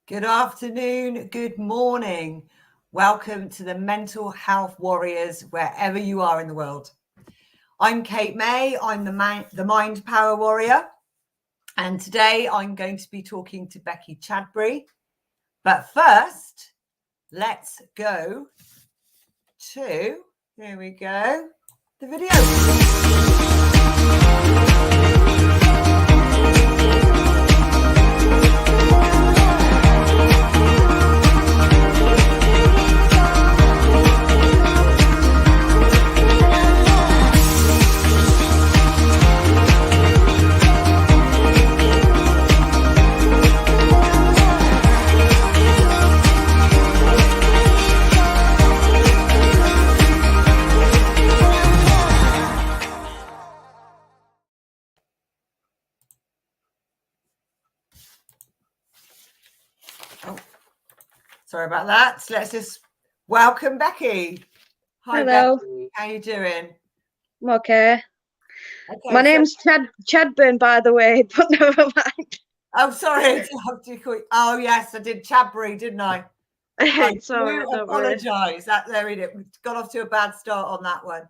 Good afternoon, good morning. Welcome to the Mental Health Warriors, wherever you are in the world. I'm Kate May, I'm the Mind Power Warrior, and today I'm going to be talking to Becky Chadburn. But first, let's go to, here we go, the video. Sorry about that. Let's just welcome Becky. Hi, hello. Becky. How you doing? I'm okay. My name's Chadburn, by the way, but never mind. Oh, sorry. Oh, yes, I did Chadburn, didn't I? I do apologise. There we go. We've got off to a bad start on that one.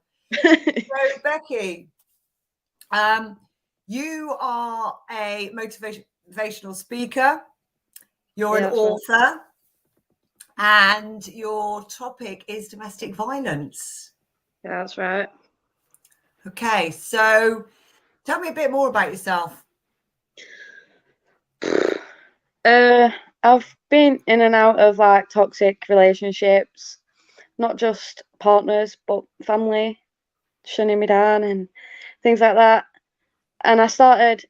So, Becky, you are a motivational speaker. You're an author. And your topic is domestic violence. Yeah, that's right. Okay, so tell me a bit more about yourself. I've been in and out of like toxic relationships, not just partners, but family, shunning me down and things like that. And I started,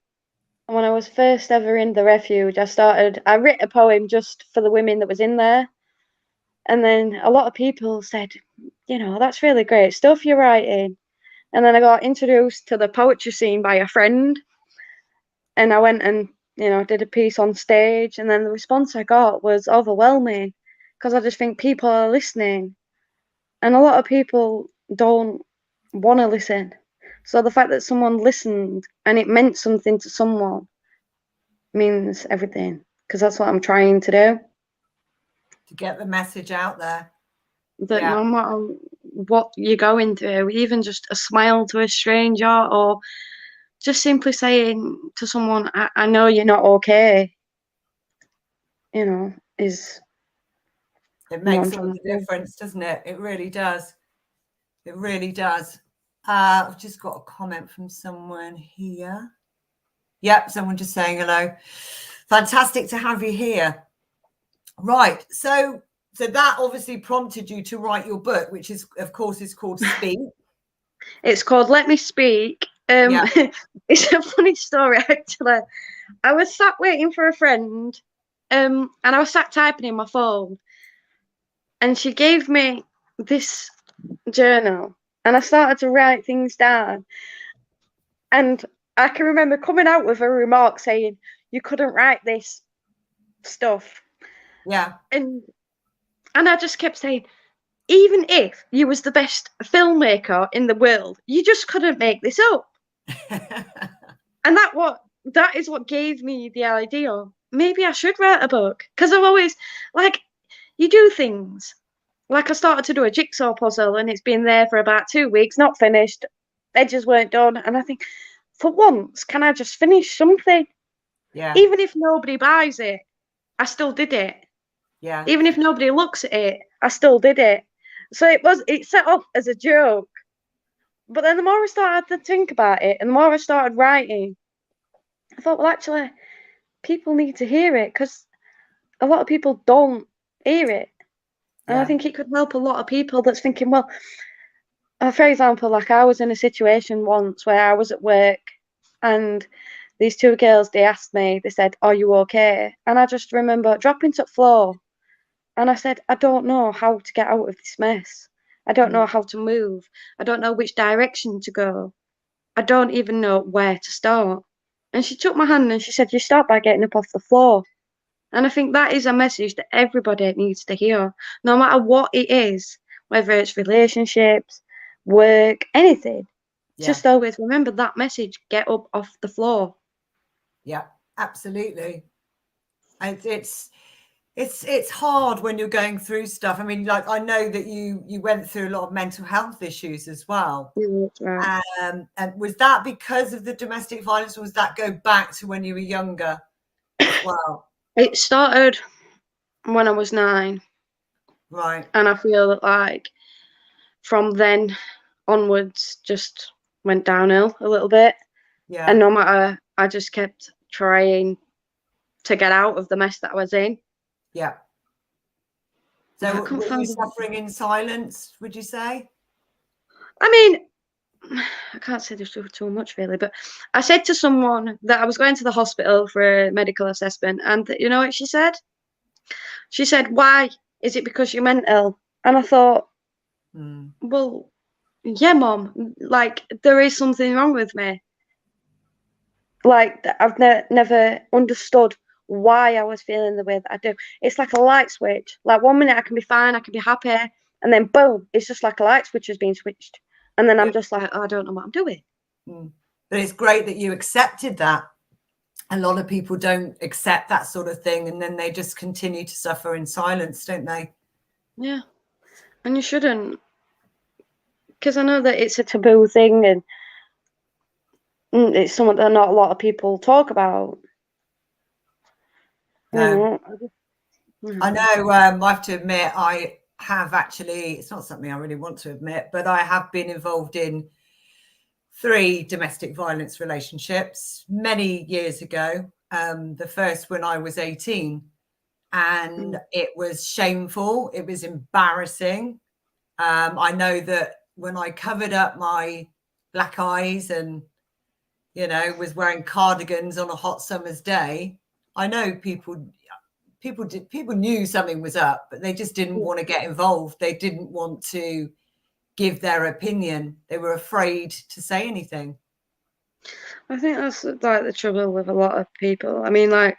when I was first ever in the refuge, I wrote a poem just for the women that was in there. And then a lot of people said, you know, that's really great stuff you're writing. And then I got introduced to the poetry scene by a friend. And I went and, you know, did a piece on stage. And then the response I got was overwhelming because I just think people are listening. And a lot of people don't want to listen. So the fact that someone listened and it meant something to someone means everything, because that's what I'm trying to do. To get the message out there. That no matter what you're going through, even just a smile to a stranger or just simply saying to someone, I know you're not okay, you know, it makes all the difference, doesn't it? It really does. It really does. I've just got a comment from someone here. Yep, someone just saying hello. Fantastic to have you here. Right, so that obviously prompted you to write your book, which is, of course, is called Speak. It's called Let Me Speak. It's a funny story, actually. I was sat waiting for a friend, and I was sat typing in my phone, and she gave me this journal, and I started to write things down. And I can remember coming out with a remark saying, you couldn't write this stuff. Yeah. And I just kept saying, even if you was the best filmmaker in the world, you just couldn't make this up. And that is what gave me the idea. Maybe I should write a book, because I've always, like, you do things. Like I started to do a jigsaw puzzle and it's been there for about 2 weeks, not finished. Edges weren't done. And I think, for once, can I just finish something? Yeah. Even if nobody buys it, I still did it. Yeah. Even if nobody looks at it, I still did it. So it set off as a joke. But then the more I started to think about it and the more I started writing, I thought, well, actually, people need to hear it, because a lot of people don't hear it. And I think it could help a lot of people that's thinking, well, for example, like I was in a situation once where I was at work and these two girls, they asked me, they said, are you okay? And I just remember dropping to the floor and I said, I don't know how to get out of this mess. I don't know how to move. I don't know which direction to go. I don't even know where to start. And she took my hand and she said, you start by getting up off the floor. And I think that is a message that everybody needs to hear, no matter what it is, whether it's relationships, work, anything. Just always remember that message, get up off the floor. Yeah, absolutely. And it's, It's hard when you're going through stuff. I mean, like, I know that you went through a lot of mental health issues as well. Yeah, that's right. And was that because of the domestic violence, or was that go back to when you were younger as well? It started when I was 9, Right. and I feel that like from then onwards just went downhill a little bit. And Yeah. no matter, I just kept trying to get out of the mess that I was in. Yeah. But I So couldn't were you find it. suffering in silence, would you say? I mean, I can't say this too much really, but I said to someone that I was going to the hospital for a medical assessment, and you know what she said? She said, "Why? Is it because you're mental?" And I thought, Mm. well, yeah, mom, like there is something wrong with me. Like I've never understood why I was feeling the way that I do. It's like a light switch. Like 1 minute I can be fine, I can be happy, and then boom, it's just like a light switch has been switched. And then Yeah. I'm just like, oh, I don't know what I'm doing. Mm. But it's great that you accepted that. A lot of people don't accept that sort of thing, and then they just continue to suffer in silence, don't they? Yeah. And you shouldn't, because I know that it's a taboo thing, and it's something that not a lot of people talk about. You No. know, I know, I have to admit, I have actually, it's not something I really want to admit, but I have been involved in 3 domestic violence relationships many years ago. The first when I was 18, and it was shameful. It was embarrassing. I know that when I covered up my black eyes and, was wearing cardigans on a hot summer's day, I know people knew something was up, but they just didn't want to get involved. They didn't want to give their opinion. They were afraid to say anything. I think that's like the trouble with a lot of people. I mean, like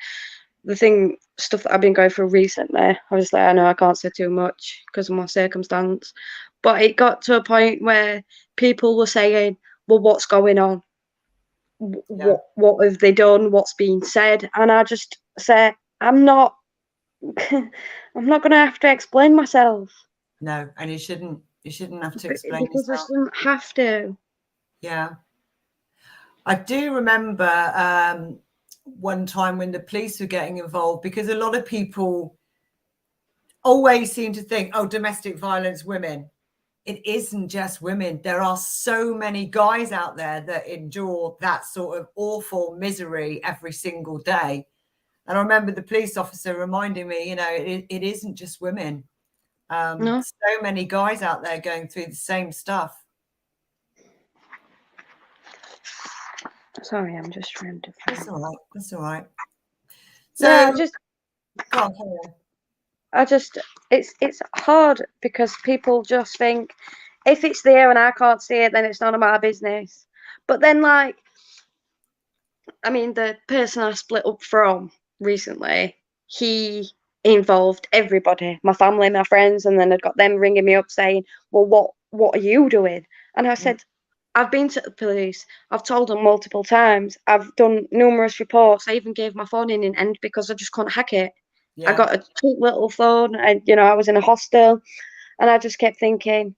stuff that I've been going through recently. Obviously, I know I can't say too much because of my circumstance, but it got to a point where people were saying, "Well, what's going on? Yeah. What have they done? What's being said?" And I just say, "I'm not. I'm not going to have to explain myself." No, and you shouldn't have to explain Because I yourself. shouldn't have to. Yeah. I do remember one time when the police were getting involved, because a lot of people always seem to think, oh, domestic violence, women. It isn't just women. There are so many guys out there that endure that sort of awful misery every single day. And I remember the police officer reminding me, it isn't just women. No, So many guys out there going through the same stuff. sorry, I'm just trying to. That's all right. That's all right. So, No, go on, carry on. it's hard because people just think if it's there and I can't see it, then it's none of my business. But then, like, I mean, the person I split up from recently, he involved everybody, my family, my friends, and then I'd got them ringing me up saying, "Well, what are you doing?" And I said, "I've been to the police. I've told them multiple times. I've done numerous reports. I even gave my phone in end because I just couldn't hack it. I Yeah. got a cheap little phone. I was in a hostel, and I just kept thinking,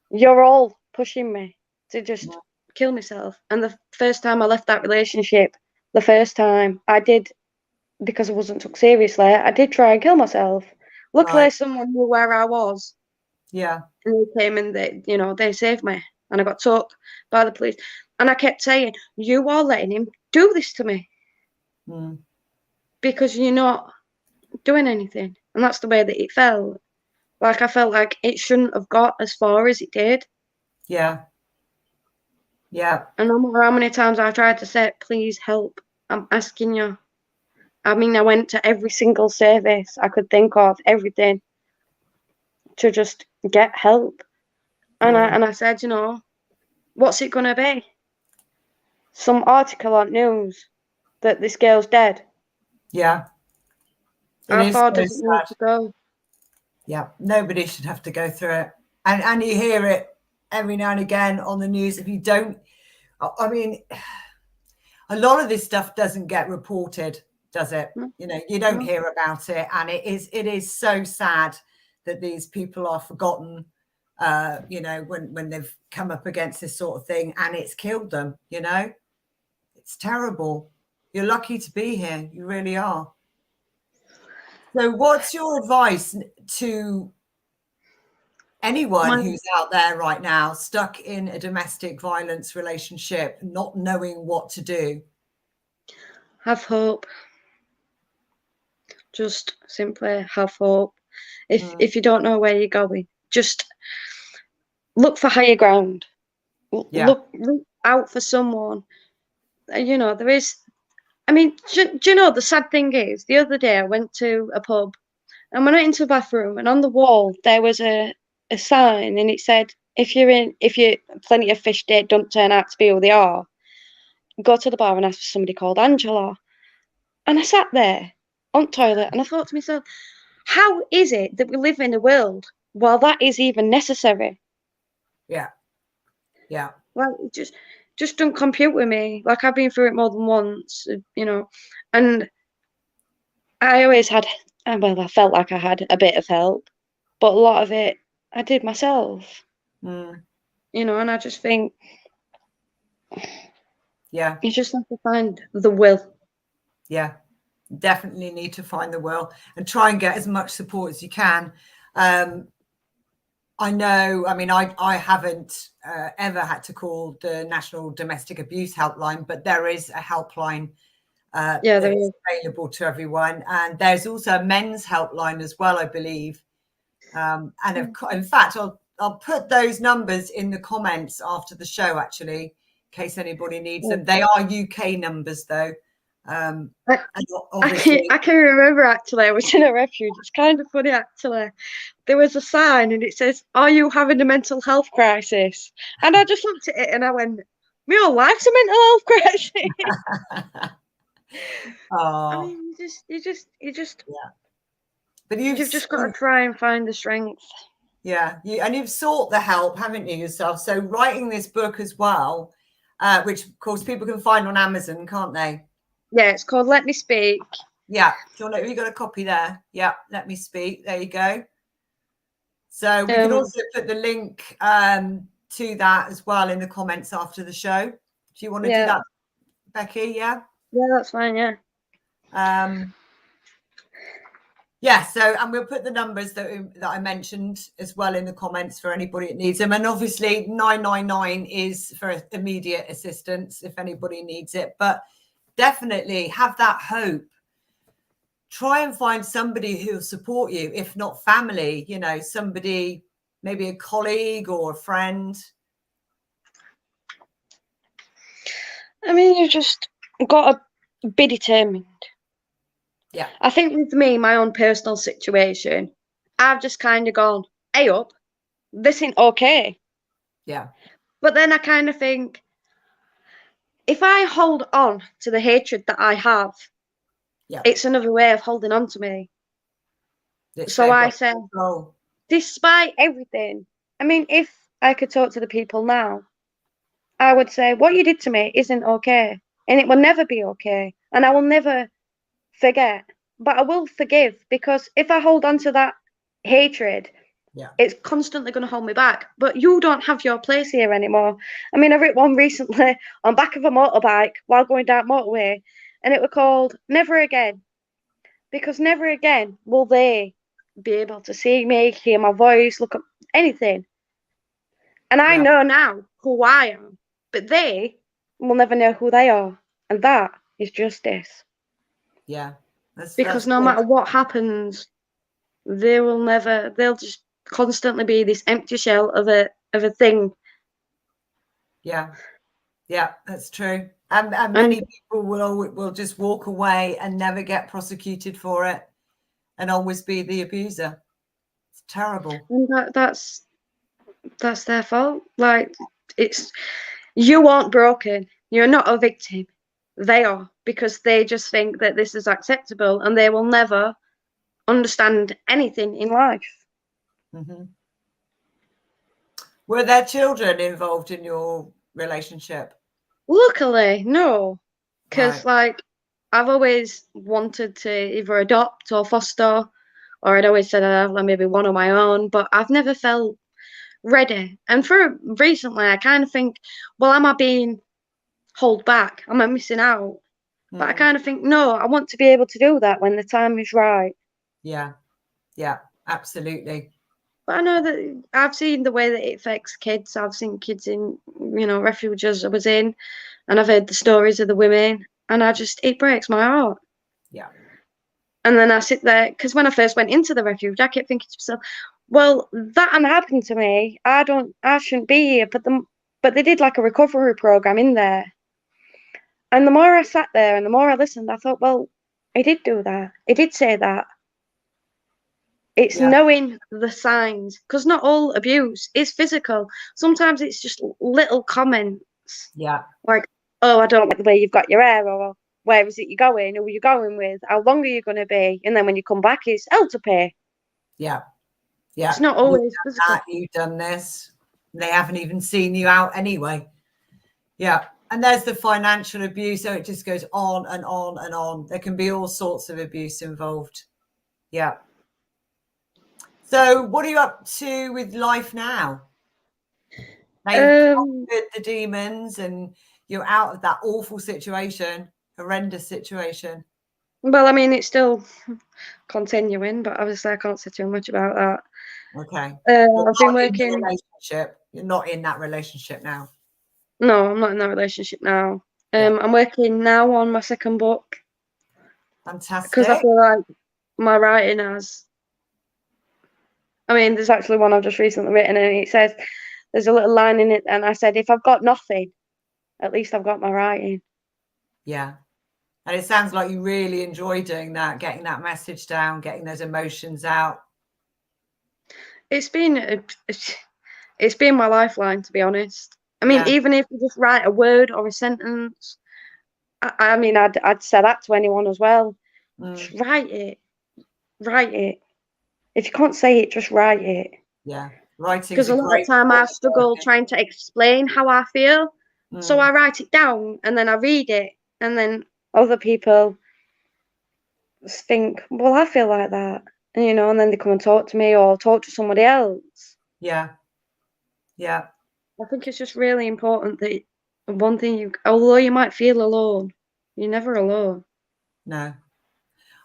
you're all pushing me to just kill myself." And the first time I left that relationship, the first time I did, because I wasn't took seriously, I did try and kill myself. Luckily, Right. someone knew where I was, Yeah. and they came and they saved me, and I got took by the police. And I kept saying, "You are letting him do this to me because you're not doing anything." And that's the way that it felt. Like I felt like it shouldn't have got as far as it did. Yeah. Yeah. And no matter how many times I tried to say, "Please help, I'm asking you." I mean, I went to every single service I could think of, everything, to just get help. And I said, what's it gonna be? Some article on news that this girl's dead. Yeah. It How is far so does it need sad. to go? Yeah. Nobody should have to go through it. And you hear it every now and again on the news. If you don't, I mean, a lot of this stuff doesn't get reported does it? No. You know, you don't No. hear about it, and it is so sad that these people are forgotten. You know, when they've come up against this sort of thing, and it's killed them. You know, it's terrible. You're lucky to be here. You really are. So, what's your advice to anyone who's out there right now stuck in a domestic violence relationship, not knowing what to do? Have hope. Just simply have hope. If you don't know where you're going, just look for higher ground. Look out for someone. You know, there is. I mean, do you know the sad thing is? The other day I went to a pub, and when I went into the bathroom, and on the wall there was a sign, and it said, if you're plenty of fish dead don't turn out to be who they are, go to the bar and ask for somebody called Angela. And I sat there on the toilet, and I thought to myself, how is it that we live in a world while that is even necessary? Yeah. Like, just don't compute with me. Like, I've been through it more than once, you know, and I always had, well, I felt like I had a bit of help, but a lot of it I did myself. You know, and I just think, you just have to find the will. Yeah, definitely need to find the will and try and get as much support as you can. I know, I mean, I haven't ever had to call the National Domestic Abuse Helpline, but there is a helpline There is available to everyone. And there's also a men's helpline as well, I believe. And in fact, I'll put those numbers in the comments after the show, actually, in case anybody needs them. They are UK numbers, though. I can remember, actually, I was in a refuge. It's kind of funny, actually. There was a sign and it says, "Are you having a mental health crisis?" And I just looked at it and I went, "My whole life's a mental health crisis." I mean, you just but you've just got to try and find the strength. Yeah, and you've sought the help, haven't you, yourself? So writing this book as well, which of course people can find on Amazon, can't they? Yeah, it's called Let Me Speak. Yeah. Have you got a copy there? Yeah, Let Me Speak. There you go. So we can also put the link to that as well in the comments after the show. Do you want to do that, Becky? Yeah. Yeah, that's fine. Yeah. So, and we'll put the numbers that I mentioned as well in the comments for anybody that needs them. And obviously 999 is for immediate assistance if anybody needs it. But definitely have that hope. Try and find somebody who'll support you, if not family, you know, somebody, maybe a colleague or a friend. I mean, you've just got to be determined. Yeah. I think with me, my own personal situation, I've just kind of gone, hey up, this ain't okay. Yeah. But then I kind of think, if I hold on to the hatred that I have, it's another way of holding on to me. So I say, despite everything, I mean, if I could talk to the people now, I would say, what you did to me isn't okay. And it will never be okay. And I will never forget. But I will forgive, because if I hold on to that hatred, it's constantly going to hold me back. But you don't have your place here anymore. I mean, I wrote one recently on back of a motorbike while going down motorway, and it was called Never Again. Because never again will they be able to see me, hear my voice, look at anything. And I know now who I am, but they will never know who they are. And that is justice. Yeah. Because no matter what happens, they'll just constantly be this empty shell of a thing. Yeah, that's true. And many people will just walk away and never get prosecuted for it and always be the abuser. It's terrible. And that's their fault. Like, you aren't broken. You're not a victim. They are, because they just think that this is acceptable and they will never understand anything in life. Were there children involved in your relationship? Luckily, no. Because, like, I've always wanted to either adopt or foster, or I'd always said I'd have like, maybe one on my own, but I've never felt ready. And for recently, I kind of think, well, am I being held back? Am I missing out? But I kind of think, no, I want to be able to do that when the time is right. Yeah, absolutely. But I know that I've seen the way that it affects kids. I've seen kids in, refuges I was in, and I've heard the stories of the women, and it breaks my heart. Yeah. And then I sit there, because when I first went into the refuge, I kept thinking to myself, well, that hadn't happened to me. I shouldn't be here. But they did like a recovery program in there. And the more I sat there and the more I listened, I thought, well, he did do that. He did say that. It's knowing the signs, because not all abuse is physical. Sometimes it's just little comments. Yeah. Like, oh, I don't like the way you've got your hair, or where is it you're going? Who are you going with? How long are you going to be? And then when you come back, it's hell to pay. Yeah. Yeah. It's not always physical. You've done this. They haven't even seen you out anyway. Yeah. And there's the financial abuse. So it just goes on and on and on. There can be all sorts of abuse involved. Yeah. So what are you up to with life now? Now you've conquered the demons and you're out of that awful situation, horrendous situation. Well, I mean, it's still continuing, but obviously I can't say too much about that. Okay. I've been working. Relationship. You're not in that relationship now. No, I'm not in that relationship now. I'm working now on my second book. Fantastic. Because I feel like my writing has. I mean, there's actually one I've just recently written, and it says there's a little line in it, and I said, if I've got nothing, at least I've got my writing. Yeah. And it sounds like you really enjoy doing that, getting that message down, getting those emotions out. It's been my lifeline, to be honest. I mean, even if you just write a word or a sentence, I mean, I'd say that to anyone as well. Just write it. If you can't say it, just write it. Yeah, writing. Because a lot of time I struggle trying to explain how I feel, so I write it down and then I read it, and then other people think, well, I feel like that, and and then they come and talk to me or talk to somebody else. Yeah. I think it's just really important that one thing although you might feel alone, you're never alone. No.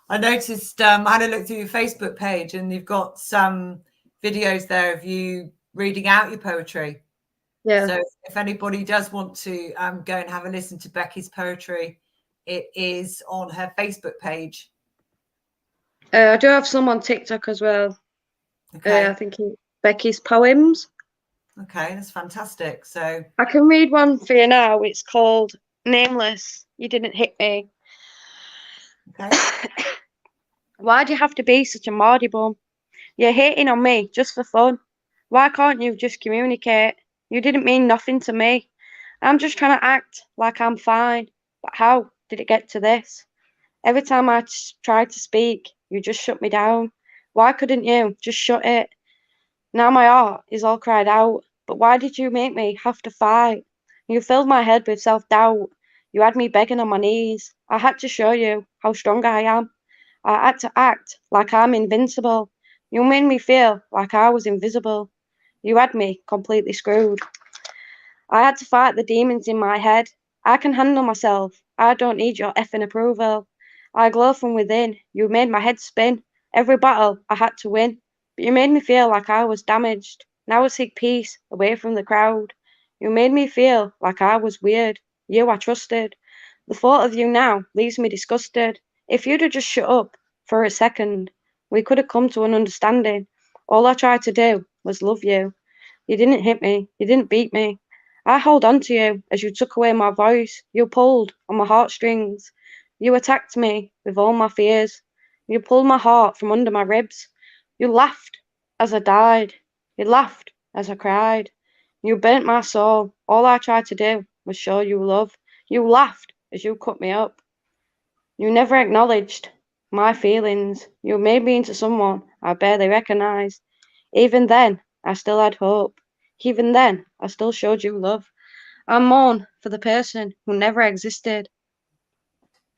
I noticed, I had a look through your Facebook page and you've got some videos there of you reading out your poetry. Yeah. So if anybody does want to go and have a listen to Becky's poetry, it is on her Facebook page. I do have some on TikTok as well. Okay. I think Becky's Poems. Okay, that's fantastic. So I can read one for you now. It's called Nameless. You didn't hit me. Okay. Why do you have to be such a mardy bum? You're hating on me just for fun. Why can't you just communicate? You didn't mean nothing to me. I'm just trying to act like I'm fine. But how did it get to this? Every time I tried to speak, you just shut me down. Why couldn't you just shut it? Now my heart is all cried out. But why did you make me have to fight? You filled my head with self-doubt. You had me begging on my knees. I had to show you how strong I am. I had to act like I'm invincible. You made me feel like I was invisible. You had me completely screwed. I had to fight the demons in my head. I can handle myself. I don't need your effing approval. I glow from within. You made my head spin. Every battle I had to win. But you made me feel like I was damaged. Now I seek peace away from the crowd. You made me feel like I was weird. You I trusted. The thought of you now leaves me disgusted. If you'd have just shut up for a second, we could have come to an understanding. All I tried to do was love you. You didn't hit me. You didn't beat me. I held on to you as you took away my voice. You pulled on my heartstrings. You attacked me with all my fears. You pulled my heart from under my ribs. You laughed as I died. You laughed as I cried. You burnt my soul. All I tried to do was show you love. You laughed as you cut me up. You never acknowledged my feelings. You made me into someone I barely recognized. Even then, I still had hope. Even then, I still showed you love. I mourn for the person who never existed.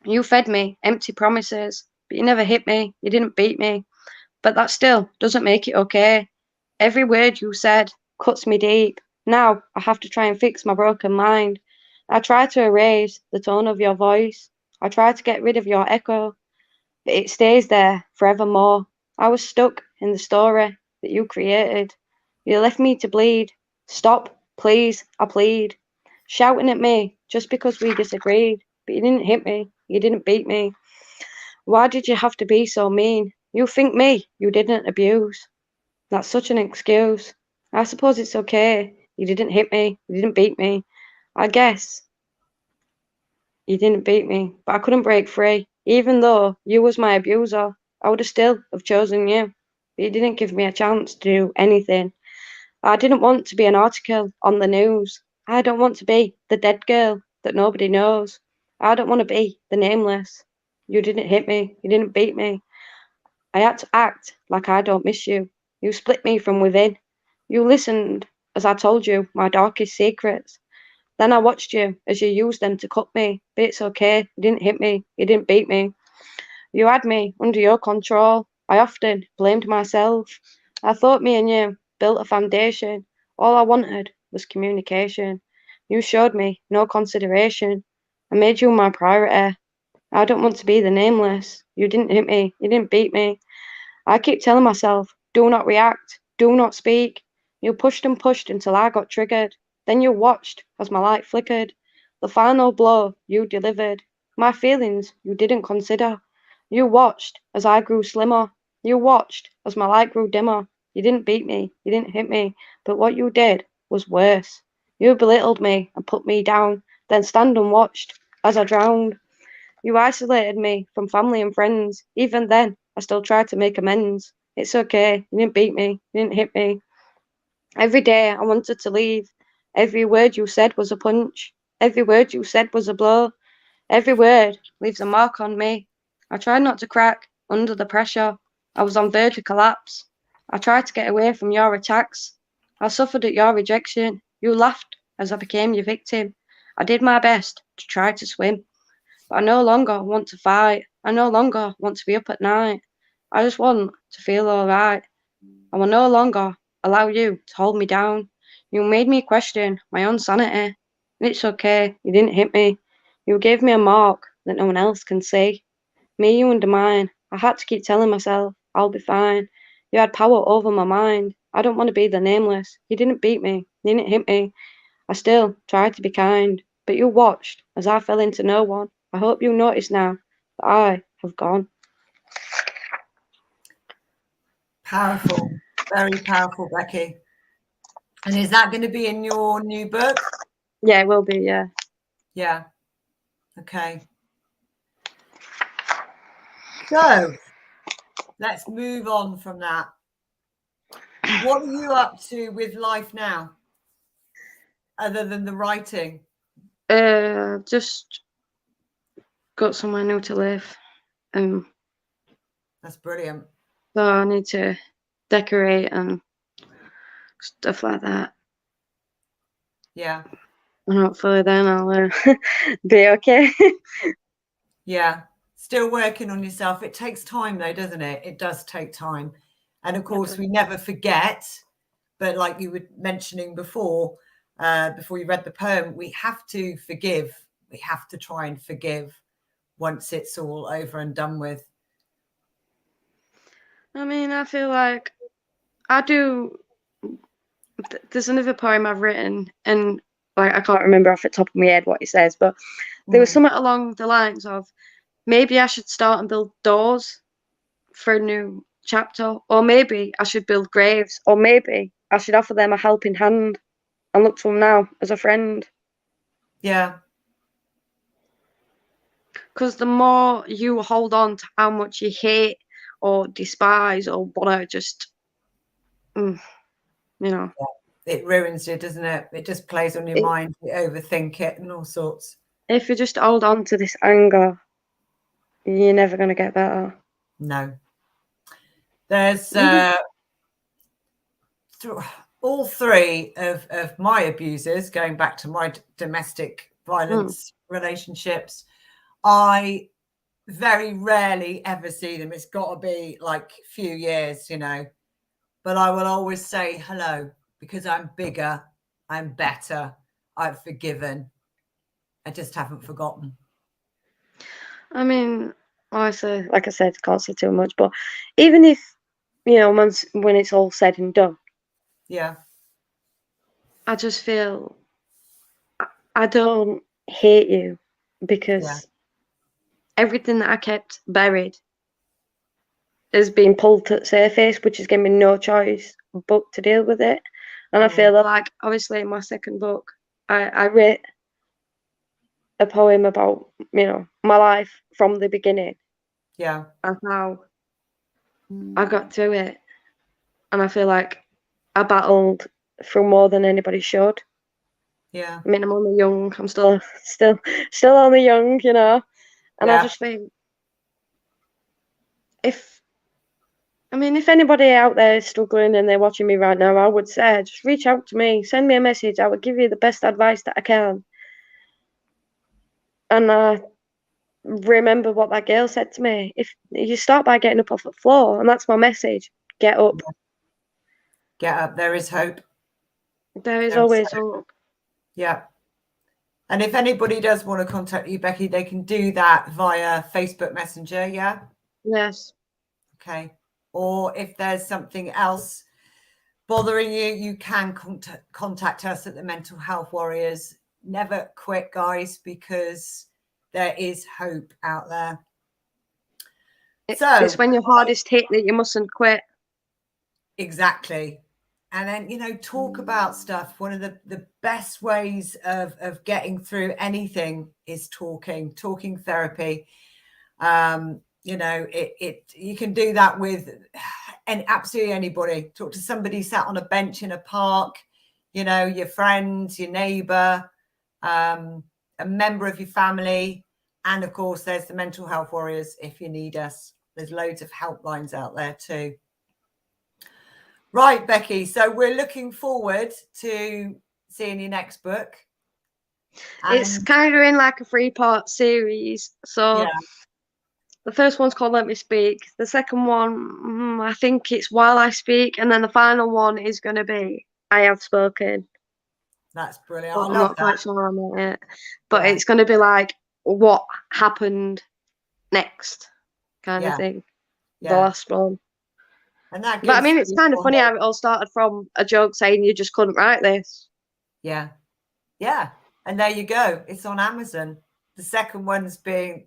You fed me empty promises, but you never hit me. You didn't beat me. But that still doesn't make it okay. Every word you said cuts me deep. Now I have to try and fix my broken mind. I try to erase the tone of your voice. I try to get rid of your echo, but it stays there forevermore. I was stuck in the story that you created. You left me to bleed. Stop, please, I plead. Shouting at me just because we disagreed. But you didn't hit me. You didn't beat me. Why did you have to be so mean? You think me, you didn't abuse. That's such an excuse. I suppose it's okay. You didn't hit me. You didn't beat me. I guess you didn't beat me, but I couldn't break free. Even though you was my abuser, I would have still have chosen you. But you didn't give me a chance to do anything. I didn't want to be an article on the news. I don't want to be the dead girl that nobody knows. I don't want to be the nameless. You didn't hit me. You didn't beat me. I had to act like I don't miss you. You split me from within. You listened as I told you my darkest secrets. Then I watched you as you used them to cut me. But it's okay. You didn't hit me. You didn't beat me. You had me under your control. I often blamed myself. I thought me and you built a foundation. All I wanted was communication. You showed me no consideration. I made you my priority. I don't want to be the nameless. You didn't hit me. You didn't beat me. I keep telling myself, do not react, do not speak. You pushed and pushed until I got triggered. Then you watched as my light flickered. The final blow you delivered. My feelings you didn't consider. You watched as I grew slimmer. You watched as my light grew dimmer. You didn't beat me, you didn't hit me, but what you did was worse. You belittled me and put me down, then stand and watched as I drowned. You isolated me from family and friends. Even then, I still tried to make amends. It's okay. You didn't beat me. You didn't hit me. Every day I wanted to leave. Every word you said was a punch. Every word you said was a blow. Every word leaves a mark on me. I tried not to crack under the pressure. I was on verge of collapse. I tried to get away from your attacks. I suffered at your rejection. You laughed as I became your victim. I did my best to try to swim. But I no longer want to fight. I no longer want to be up at night. I just want to feel alright. I will no longer allow you to hold me down. You made me question my own sanity. It's okay. You didn't hit me. You gave me a mark that no one else can see. Me, you, and mine. I had to keep telling myself, I'll be fine. You had power over my mind. I don't want to be the nameless. You didn't beat me. You didn't hit me. I still tried to be kind, but you watched as I fell into no one. I hope you notice now that I have gone. Powerful, very powerful, Becky. And is that going to be in your new book? Yeah, it will be, yeah. Yeah. Okay. So let's move on from that. What are you up to with life now, other than the writing? Just got somewhere new to live. That's brilliant. So I need to decorate and stuff like that. Yeah. And hopefully then I'll be okay. Yeah. Still working on yourself. It takes time though, doesn't it? It does take time. And of course, we never forget. But like you were mentioning before you read the poem, we have to forgive. We have to try and forgive once it's all over and done with. I mean, I feel like I do. There's another poem I've written, and like I can't remember off the top of my head what it says, but there was something along the lines of maybe I should start and build doors for a new chapter, or maybe I should build graves, or maybe I should offer them a helping hand and look to them now as a friend. Yeah. Because the more you hold on to how much you hate or despise or want to just, you know. It ruins you, doesn't it? It just plays on your mind. You overthink it and all sorts. If you just hold on to this anger, you're never going to get better. No. There's all three of my abusers, going back to my domestic violence relationships, I very rarely ever see them. It's got to be like a few years, you know, but I will always say hello because I'm bigger, I'm better, I've forgiven. I just haven't forgotten. I mean, honestly, like I said, I can't say too much, but even if, you know, when it's all said and done, Yeah. I just feel I don't hate you because everything that I kept buried is being pulled to the surface, which has given me no choice but to deal with it. And I feel that, like, obviously, in my second book, I wrote a poem about, you know, my life from the beginning. Yeah. And how I got through it. And I feel like I battled through more than anybody should. Yeah. I mean, I'm only young. I'm still only young, you know. And I just think if anybody out there is struggling and they're watching me right now, I would say just reach out to me, send me a message. I would give you the best advice that I can. And remember what that girl said to me. If you start by getting up off the floor, and that's my message, get up. Get up. There is hope. There is always hope. Yeah. And if anybody does want to contact you, Becky, they can do that via Facebook Messenger. Yeah. Yes. Okay. Or if there's something else bothering you, you can contact us at the Mental Health Warriors. Never quit, guys, because there is hope out there. It's when you're hardest hit that you mustn't quit. Exactly. And then, you know, talk about stuff. One of the best ways of getting through anything is talking therapy. You know, you can do that with absolutely anybody. Talk to somebody sat on a bench in a park, you know, your friends, your neighbor, a member of your family. And of course, there's the Mental Health Warriors if you need us. There's loads of helplines out there too. Right, Becky. So we're looking forward to seeing your next book. It's kind of in like a 3-part series. So the first one's called Let Me Speak. The second one, I think it's While I Speak. And then the final one is going to be I Have Spoken. That's brilliant. But I I'm love not that. quite sure on it. But it's going to be like what happened next kind of thing. The last one. And that but I mean, it's kind of funny how it all started from a joke saying you just couldn't write this. Yeah. Yeah. And there you go. It's on Amazon. The second one's being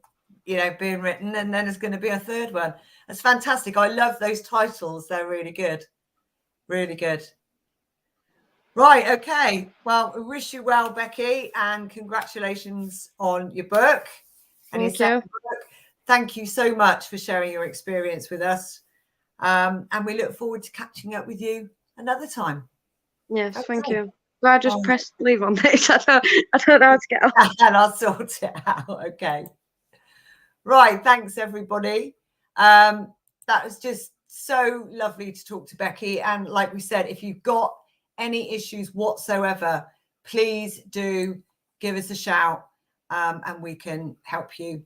written, and then there's going to be a third one. That's fantastic. I love those titles. They're really good. Really good. Right. Okay. Well, I wish you well, Becky, and congratulations on your book. And Thank you. book. Thank you so much for sharing your experience with us. And we look forward to catching up with you another time. Yes, thank you. So I just pressed leave on this. I don't know how to get out. And I'll sort it out. Okay. Right. Thanks, everybody. That was just so lovely to talk to Becky. And like we said, if you've got any issues whatsoever, please do give us a shout and we can help you.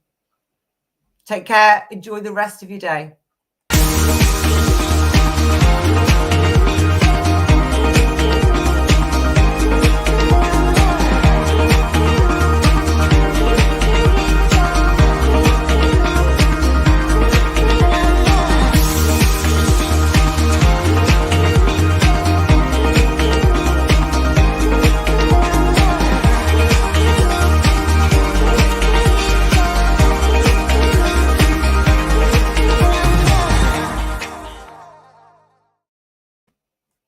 Take care. Enjoy the rest of your day.